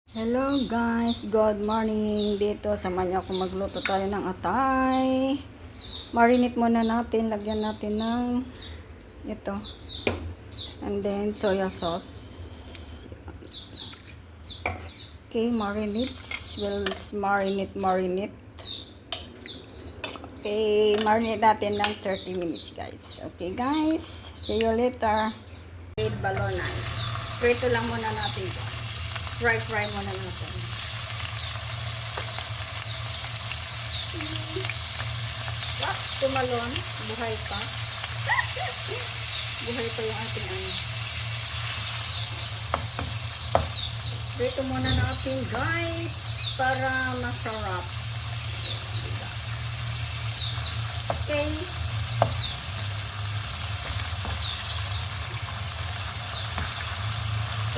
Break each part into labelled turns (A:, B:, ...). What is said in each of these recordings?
A: Hello guys, good morning. Dito samahan niyo ako magluto tayo ng atay. Marinate muna natin, lagyan natin ng ito. And then soya sauce. Okay, marinate. We'll marinate. Okay, marinate natin ng 30 minutes guys. Okay guys, see you later. With balonan. Prito lang muna natin ito. Fry muna natin. Tumalon. Buhay pa. Buhay pa yung ating ano. Prito muna natin guys. Para masarap. Okay.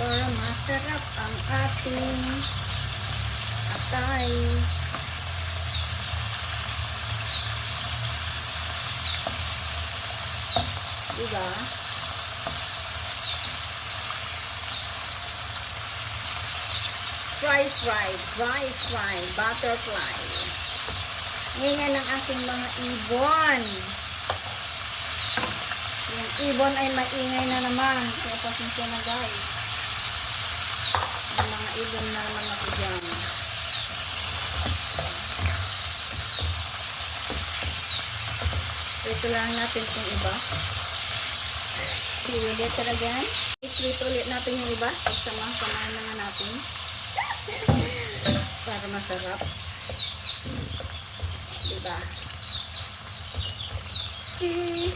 A: Para masarap ang ating atay. Diba? Fry, butterfly. Ngayon ang aking mga ibon. Yung ibon ay maingay na naman. Kaya pasensya na guys. Mga ibon na naman ako dyan. Ito lang natin itong iba. Ulit again. Ito ulit natin yung iba. Pagsamahan na nga natin. Para masarap. Diba? See?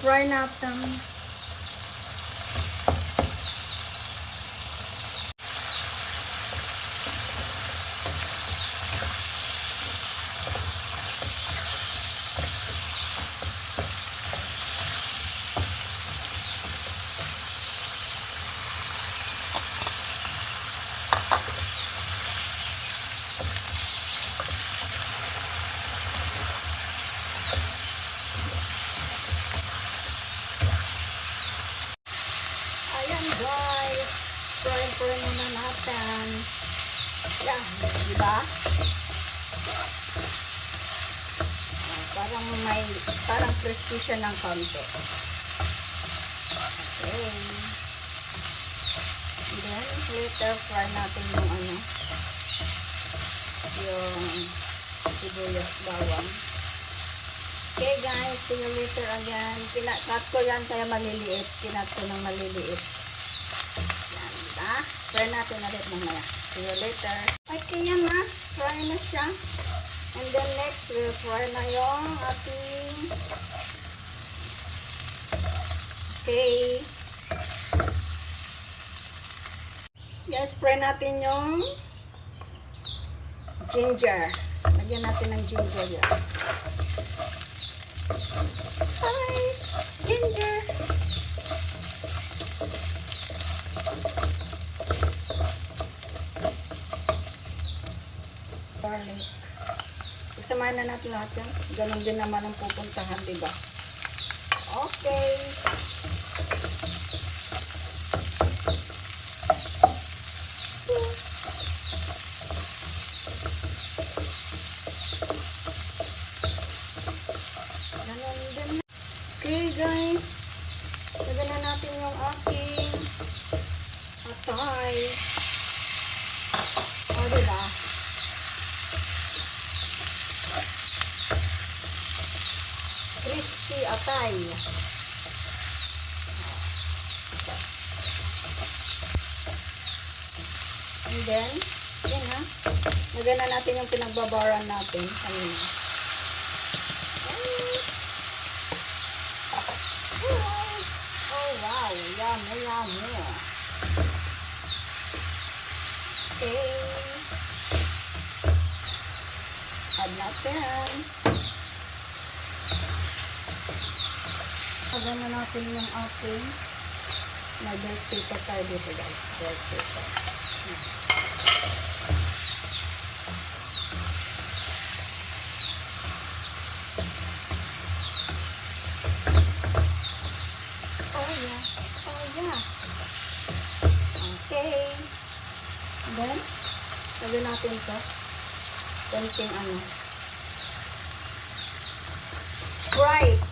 A: Fry natin. Guys, fry muna natin. Yan, diba? Parang crispy siya ng konti. Okay. Then, later fry natin yung ano, yung sibuyas bawang. Okay guys, see you later again. Cut ko yan kaya maliliit. Kinat ko ng maliliit. Fry natin ulit mamaya. See you later. Okay yan na. Fry na siya. And then next, we'll fry na yung ating okay. Yes, fry natin yung ginger. Lagyan natin ng ginger yan. Hi! Ginger! Garlic. Isamahan na natin lahat yan. Ganon din naman ang pupuntahan, diba? Okay. Ganon din. Okay, guys. Lagyan na natin yung aking atay. O, diba? Crispy atay. And then, yan ha. Lagyan na natin yung pinagbabaran natin kanina. Oh wow, yummy. Okay. Add natin. Lagyan na natin yung ating may bell paper tayo dito guys. Bell paper. Oh yeah. Okay. Then, lagyan natin to. Konting ano. Sprite.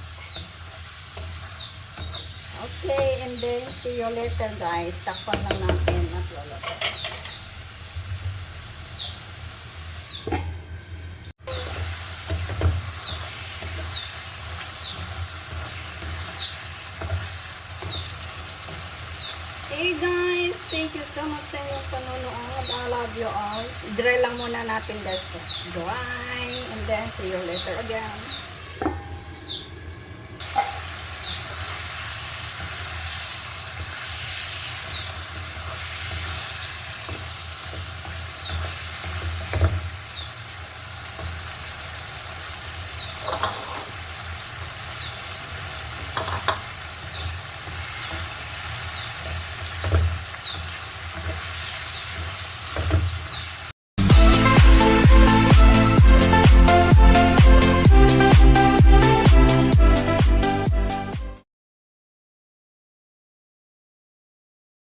A: Okay, and then see you later guys. Takpan lang natin at luluto. Hey guys, thank you so much sa inyong panonood. I love you all. Dry lang muna natin guys. Dry. And then see you later again.